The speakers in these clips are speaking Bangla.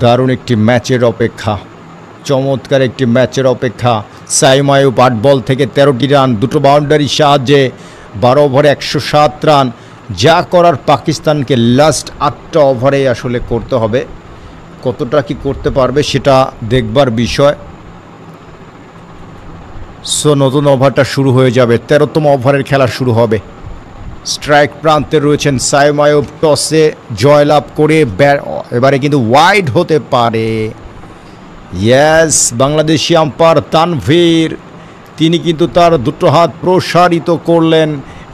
দারুণ একটি ম্যাচের অপেক্ষা, চমৎকার একটি ম্যাচের অপেক্ষা। সাইম আইয়ুব 8 বল থেকে 13টি রান, দুটো বাউন্ডারির সাহায্যে 12 ওভারে 107 রান। যা করার পাকিস্তানকে লাস্ট 8টা ওভারে আসলে করতে হবে। কতটা কি করতে পারবে সেটা দেখবার বিষয়। সো নতুন ওভারটা শুরু হয়ে যাবে, 13তম ওভারের খেলা শুরু হবে। স্ট্রাইক প্রান্তে রয়েছেন সাইম আইয়ুব, টসে জয়লাভ করে এবারে কিন্তু ওয়াইড হতে পারে। ইয়েস, বাংলাদেশি আম্পায়ার তানভীর তিনি কিন্তু তার দুটো হাত প্রসারিত করলেন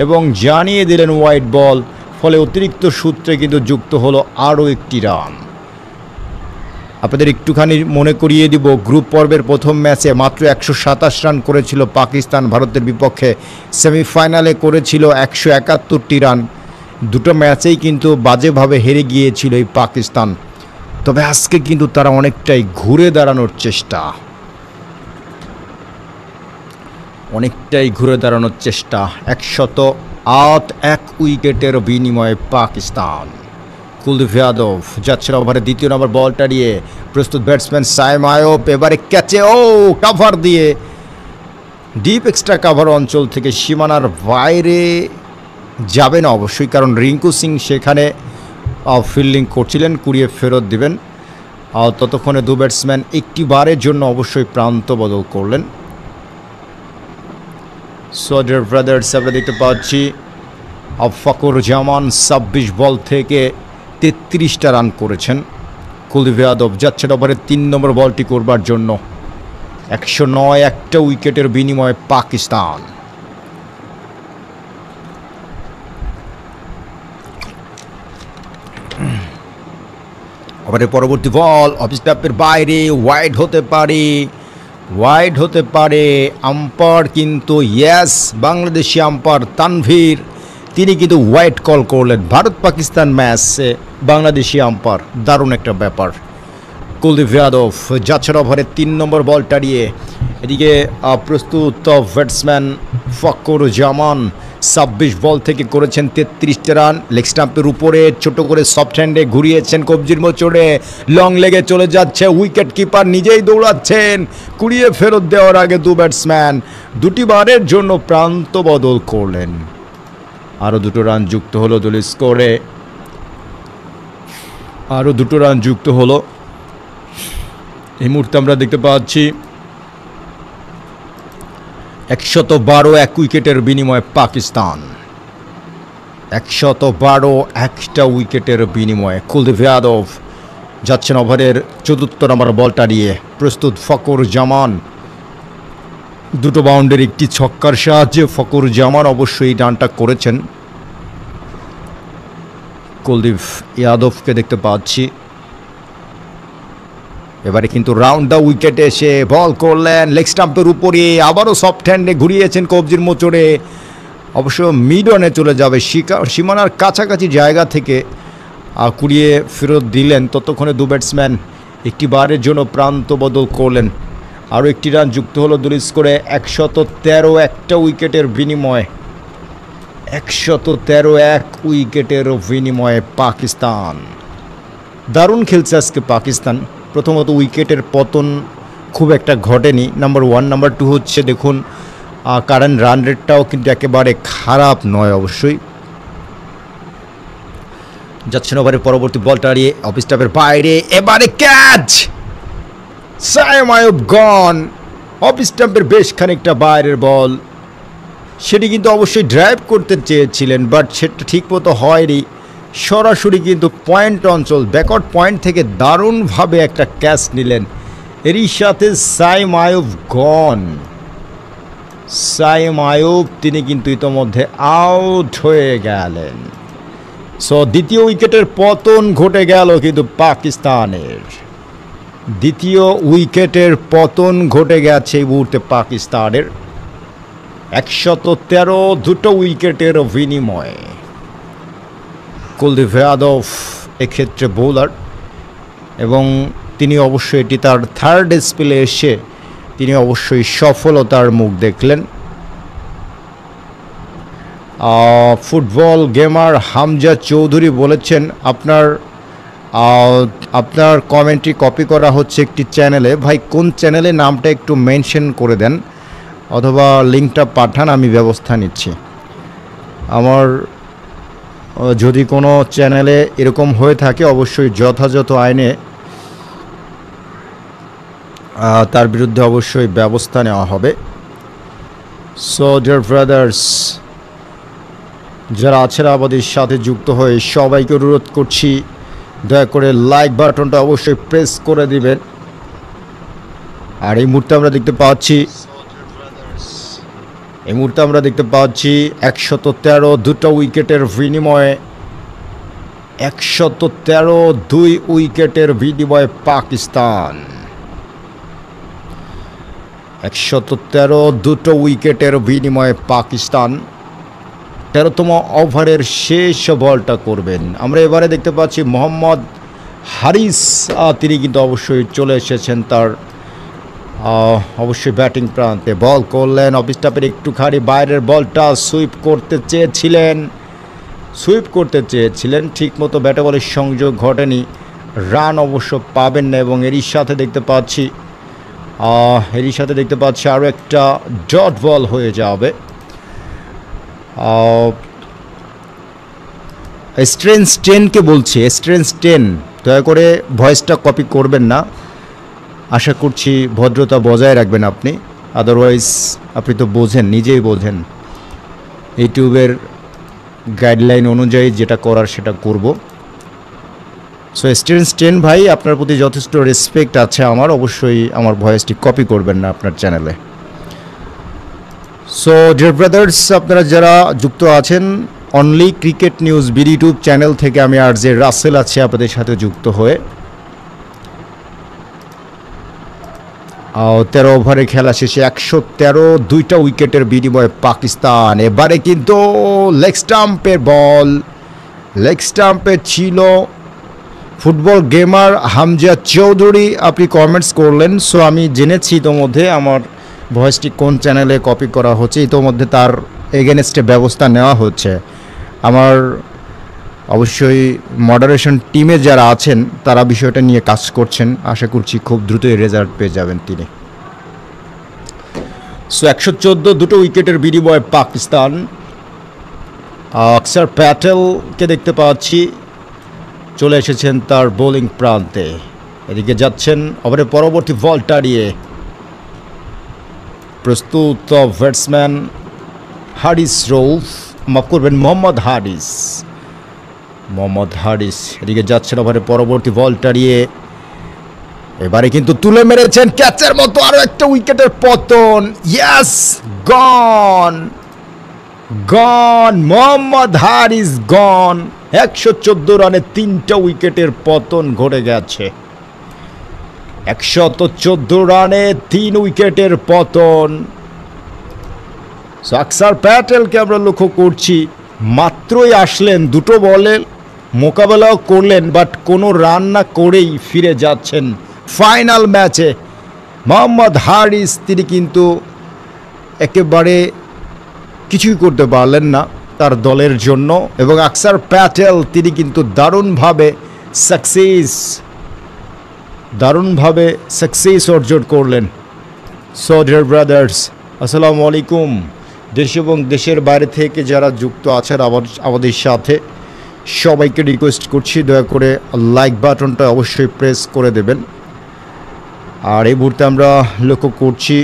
এবং জানিয়ে দিলেন ওয়াইড বল। ফলে অতিরিক্ত সূত্রে কিন্তু যুক্ত হলো আরও একটি রান। আপনাদের একটুখানি মনে করিয়ে দিব, গ্রুপ পর্বের প্রথম ম্যাচে মাত্র 127 রান করেছিল পাকিস্তান ভারতের বিপক্ষে, সেমিফাইনালে করেছিল 171টি রান। দুটো ম্যাচেই কিন্তু বাজেভাবে হেরে গিয়েছিল এই পাকিস্তান। তবে আজকে কিন্তু তারা অনেকটাই ঘুরে দাঁড়ানোর চেষ্টা, অনেকটাই ঘুরে দাঁড়ানোর চেষ্টা। 108 উইকেটের বিনিময়ে পাকিস্তান। কুলদীপ যাদব যাচ্ছেন ওভারে দ্বিতীয় নম্বর বলটা নিয়ে, প্রস্তুত ব্যাটসম্যান সাইম আইয়ুব, এবারে ক্যাচে কাভার দিয়ে ডিপ এক্সট্রা কাভার অঞ্চল থেকে সীমানার বাইরে যাবে না অবশ্যই, কারণ রিঙ্কু সিং সেখানে ফিল্ডিং করছিলেন, কুড়িয়ে ফেরত দিবেন। ততক্ষণে দু ব্যাটসম্যান একটি বারের জন্য অবশ্যই প্রান্ত বদল করলেন। সোডিয়ার ব্রাদার্স আমরা দেখতে পাচ্ছি ফকর জামান 26 বল থেকে 33টা রান করেছেন। কুলদীপ যাদব যাচ্ছেন ওভারে 3 নম্বর বলটি করবার জন্য। 109 একটা উইকেটের বিনিময়ে পাকিস্তান। ওভারের পরবর্তী বল অফ স্টাম্পের বাইরে, ওয়াইড হতে পারে, ওয়াইড হতে পারে। আম্পায়ার কিন্তু ইয়েস, বাংলাদেশি আম্পায়ার তানভীর তিনি কিন্তু ওয়াইড কল করলেন। ভারত পাকিস্তান ম্যাচে বাংলাদেশি আম্পায়ার, দারুণ একটা ব্যাপার। কুলদীপ যাদব যাচ্ছেন ওভারে 3 নম্বর বলটা নিয়ে। এদিকে প্রস্তুত ব্যাটসম্যান ফকর জামান 26 বল থেকে করেছেন 33টা রান। লেগ স্টাম্পের উপরে ছোট করে সফট হ্যান্ডে ঘুরিয়েছেন, কবজির মোচড়ে লং লেগে চলে যাচ্ছে। উইকেট কিপার নিজেই দৌড়াচ্ছেন, কুড়িয়ে ফেরত দেওয়ার আগে দু ব্যাটসম্যান দুটি বারের জন্য প্রান্ত বদল করলেন। আরও দুটো রান যুক্ত হলো দলীয় স্কোরে, আরও দুটো রান যুক্ত হলো। এই মুহূর্তে আমরা দেখতে পাচ্ছি 112 এক উইকেটের বিনিময়ে পাকিস্তান। 112 একটা উইকেটের বিনিময়ে। কুলদীপ যাদব যাচ্ছেন ওভারের 4র্থ নম্বর বলটা নিয়ে। প্রস্তুত ফকর জামান, দুটো বাউন্ডারি একটি ছক্কার সাহায্যে ফকর জামান অবশ্যই রানটা করেছেন। কুলদীপ যাদবকে দেখতে পাচ্ছি এবারে কিন্তু রাউন্ড দ্য উইকেটে এসে বল করলেন লেগ স্টাম্পের উপরে, আবারও সফট হ্যান্ডে ঘুরিয়েছেন কবজির মোচড়ে। অবশ্য মিড অনে চলে যাবে, সীমানার কাছাকাছি জায়গা থেকে কুড়িয়ে ফেরত দিলেন। ততক্ষণে দু ব্যাটসম্যান একটি বারের জন্য প্রান্ত বদল করলেন। আরও একটি রান যুক্ত হলো দলীয় স্কোরে। 113 একটা উইকেটের বিনিময়ে, 113 এক উইকেটের বিনিময়ে পাকিস্তান। দারুণ খেলছে আজকে পাকিস্তান। প্রথমত উইকেটের পতন খুব একটা ঘটেনি, নাম্বার 1। নাম্বার 2 হচ্ছে দেখুন কারেন্ট রান রেটটাও কিন্তু একেবারে খারাপ নয় অবশ্যই। যাচ্ছেন ওভারের পরবর্তী বলটা হারিয়ে অফ স্টাম্পের বাইরে, এবারে catch. Saim Ayub gone. Off স্টাম্পের বেশ খানিকটা বাইরের বল, সেটি কিন্তু অবশ্যই ড্রাইভ করতে চেয়েছিলেন, বাট সেটা ঠিক মতো হয়নি। সরাসরি কিন্তু পয়েন্ট অঞ্চল, ব্যাকওয়ার্ড পয়েন্ট থেকে দারুণভাবে একটা ক্যাচ নিলেন। এরই সাথে সাইম আইয়ুব গন। সাইম আইয়ুব তিনি কিন্তু ইতোমধ্যে আউট হয়ে গেলেন। সো দ্বিতীয় উইকেটের পতন ঘটে গেল কিন্তু পাকিস্তানের। দ্বিতীয় উইকেটের পতন ঘটে গেছে এই মুহূর্তে পাকিস্তানের। 113 দুটো উইকেটের বিনিময়ে। কুলদীপ যাদব এক্ষেত্রে বোলার এবং তিনি অবশ্যই এটি তার 3rd স্পেলে এসে তিনি অবশ্যই সফলতার মুখ দেখলেন। ফুটবল গেমার হামজা চৌধুরী বলেছেন আপনার আপনার কমেন্টটি কপি করা হচ্ছে একটি চ্যানেলে। ভাই কোন চ্যানেলে নামটা একটু মেনশন করে দেন অথবা লিঙ্কটা পাঠান, আমি ব্যবস্থা নিচ্ছি। আমার যদি কোনো চ্যানেলে এরকম হয়ে থাকে অবশ্যই যথাযথ আইনে তার বিরুদ্ধে অবশ্যই ব্যবস্থা নেওয়া হবে। সো ডিয়ার ব্রাদার্স, যারা আছেন আমাদের সাথে যুক্ত হয়ে সবাইকে অনুরোধ করছি দয়া করে লাইক বাটনটা অবশ্যই প্রেস করে দিবেন। আর এই মুহূর্তে আমরা দেখতে পাচ্ছি 113 দুটো উইকেটের বিনিময়ে 2 উইকেটের বিনিময়ে পাকিস্তান 2 উইকেটের বিনিময়ে পাকিস্তান 13তম ওভারের শেষ বলটা করবেন। আমরা এবারে দেখতে পাচ্ছি মোহাম্মদ হারিস, তিনি কিন্তু অবশ্যই চলে এসেছেন তার অবশ্যই ব্যাটিং প্রান্তে। বল করলেন অফ স্টাম্পের একটুখানি বাইরের বলটা সুইপ করতে চেয়েছিলেন, ঠিকমতো ব্যাটে বলের সংযোগ ঘটেনি, রান অবশ্য পাবেন না। এবং এরই সাথে দেখতে পাচ্ছি আরও একটা ডট বল হয়ে যাবে। স্ট্রেঞ্জ 10কে বলছি, স্ট্রেঞ্জ 10 দয়া করে ভয়েসটা কপি করবেন না, আশা করছি ভদ্রতা বজায় রাখবেন আপনি, আদারওয়াইজ আপনি তো নিজেই বোঝেন ইউটিউবের গাইডলাইন অনুযায়ী যেটা করার সেটা করব। সো স্ট্রেঞ্জ 10 ভাই, আপনার প্রতি যথেষ্ট রেসপেক্ট আছে আমার, অবশ্যই আমার ভয়েসটি কপি করবেন না আপনার চ্যানেলে। সো ডিয়ার ব্রাদার্স, আপনারা যারা যুক্ত আছেন only cricket news BD YouTube channel থেকে, আমি আর যে রাসেল আছে আপনাদের সাথে যুক্ত হয়ে 13 ওভারে খেলা শেষে 113 দুইটা উইকেটের বিনিময়ে পাকিস্তান। এবারে কিন্তু লেগ স্টাম্পে ছিল ফুটবল গেমার হামজা চৌধুরী, আপনি কমেন্টস করলেন। সো আমি জেনেছি ইতোমধ্যে আমার ভয়েসটি কোন চ্যানেলে কপি করা হচ্ছে, ইতোমধ্যে তার এগেনস্টে ব্যবস্থা নেওয়া হচ্ছে। আমার অবশ্যই মডারেশন টিমে যারা আছেন তারা বিষয়টা নিয়ে কাজ করছেন, আশা করছি খুব দ্রুতই রেজাল্ট পেয়ে যাবেন তিনি। সো 114 দুটো উইকেটের বিনিময়ে পাকিস্তান। আকসার প্যাটেলকে দেখতে পাচ্ছি চলে এসেছেন তার বোলিং প্রান্তে, এদিকে যাচ্ছেন ওভারের পরবর্তী বলটা নিয়ে প্রস্তুত ব্যাটসম্যান মোহাম্মদ হারিস এদিকে যাচ্ছেন ওভারের পরবর্তী বলটা নিয়ে, এবারে কিন্তু তুলে মেরেছেন ক্যাচের মতো, আরো একটা উইকেটের পতন। ইয়েস, গন মোহাম্মদ হারিস গন। 114 রানে 3টা উইকেটের পতন ঘটে গেছে। 114 রানে 3 উইকেটের পতন। আকসার প্যাটেলকে আমরা লক্ষ্য করছি, মাত্রই আসলেন, দুটো বলে মোকাবেলাও করলেন, বাট কোনো রান না করেই ফিরে যাচ্ছেন ফাইনাল ম্যাচে। মোহাম্মদ হারিস তিনি কিন্তু একেবারে কিছুই করতে পারলেন না তার দলের জন্য, এবং আকসার প্যাটেল তিনি কিন্তু দারুণভাবে সাকসেস অর্জন করলেন। সো ডিয়ার ব্রাদার্স, আসসালামু আলাইকুম। দেশ এবং দেশের বাইরে থেকে যারা যুক্ত আছেন আমাদের সাথে সবাইকে রিকোয়েস্ট করছি দয়া করে লাইক বাটনটা অবশ্যই প্রেস করে দেবেন। আর এই মুহূর্তে আমরা লক্ষ্য করছি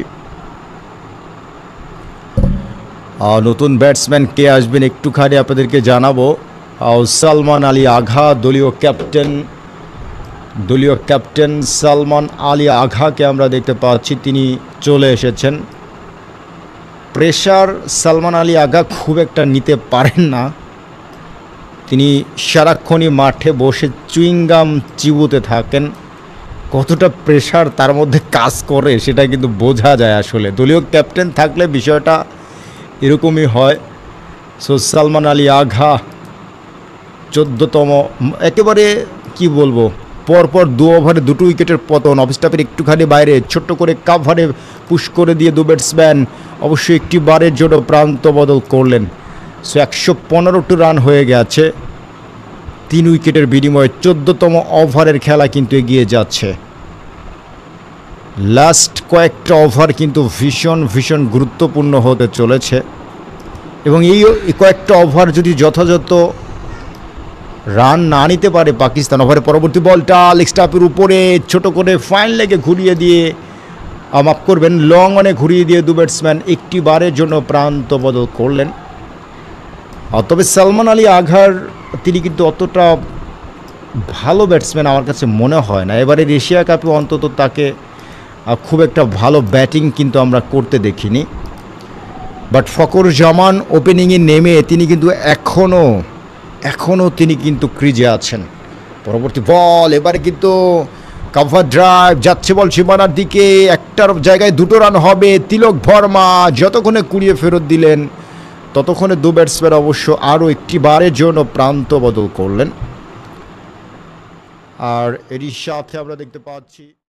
নতুন ব্যাটসম্যান কে আসবেন একটুখানি আপনাদেরকে জানাবো। সালমান আলী আঘা, দলীয় ক্যাপ্টেন সালমান আলী আঘাকে আমরা দেখতে পাচ্ছি, তিনি চলে এসেছেন। প্রেশার সালমান আলী আগা খুব একটা নিতে পারেন না, তিনি সারাক্ষণই মাঠে বসে চুইংগাম চিবুতে থাকেন। কতটা প্রেশার তার মধ্যে কাজ করে সেটা কিন্তু বোঝা যায় আসলে। দলীয় ক্যাপ্টেন থাকলে বিষয়টা এরকমই হয়। সো সালমান আলী আঘা 14তম, একেবারে কি বলবো, পরপর 2 ওভারে 2টো উইকেটের পতন, অফ স্টাম্পের একটুখানি বাইরে ছোট্ট করে কাভারে পুশ করে দিয়ে 2 ব্যাটসম্যান অবশ্যই একটি বারের জন্য প্রান্ত বদল করলেন। সো 115টি রান হয়ে গেছে। 3 উইকেটের বিনিময়ে 14তম ওভারের খেলা কিন্তু এগিয়ে যাচ্ছে। লাস্ট কয়েকটা ওভার কিন্তু ভীষণ ভীষণ গুরুত্বপূর্ণ হতে চলেছে এবং এই কয়েকটা ওভার যদি যথাযথ রান না নিতে পারে পাকিস্তান, ওভারের পরবর্তী বলটা লেগ স্টাম্পের উপরে ছোট করে ফাইন লেগে ঘুরিয়ে দিয়ে, মাফ করবেন, লং অনে ঘুরিয়ে দিয়ে 2 ব্যাটসম্যান একটি বারের জন্য প্রান্ত বদল করলেন। তবে সালমান আলী আঘার তিনি কিন্তু অতটা ভালো ব্যাটসম্যান আমার কাছে মনে হয় না। এবারে এশিয়া কাপে অন্তত তাকে খুব একটা ভালো ব্যাটিং কিন্তু আমরা করতে দেখিনি। বাট ফকর জামান ওপেনিংয়ে নেমে তিনি কিন্তু এখনও তিনি কিন্তু ক্রিজে আছেন। পরবর্তী বল, এবারে কিন্তু কাভার ড্রাইভ, যাচ্ছে বল সীমানার দিকে, একটার জায়গায় 2টো রান হবে। তিলক ভার্মা যতক্ষণে কুড়িয়ে ফেরত দিলেন ততক্ষণে 2 ব্যাটসম্যান অবশ্য আরও একটি বারের জন্য প্রান্ত বদল করলেন। আর এরই সাথে আমরা দেখতে পাচ্ছি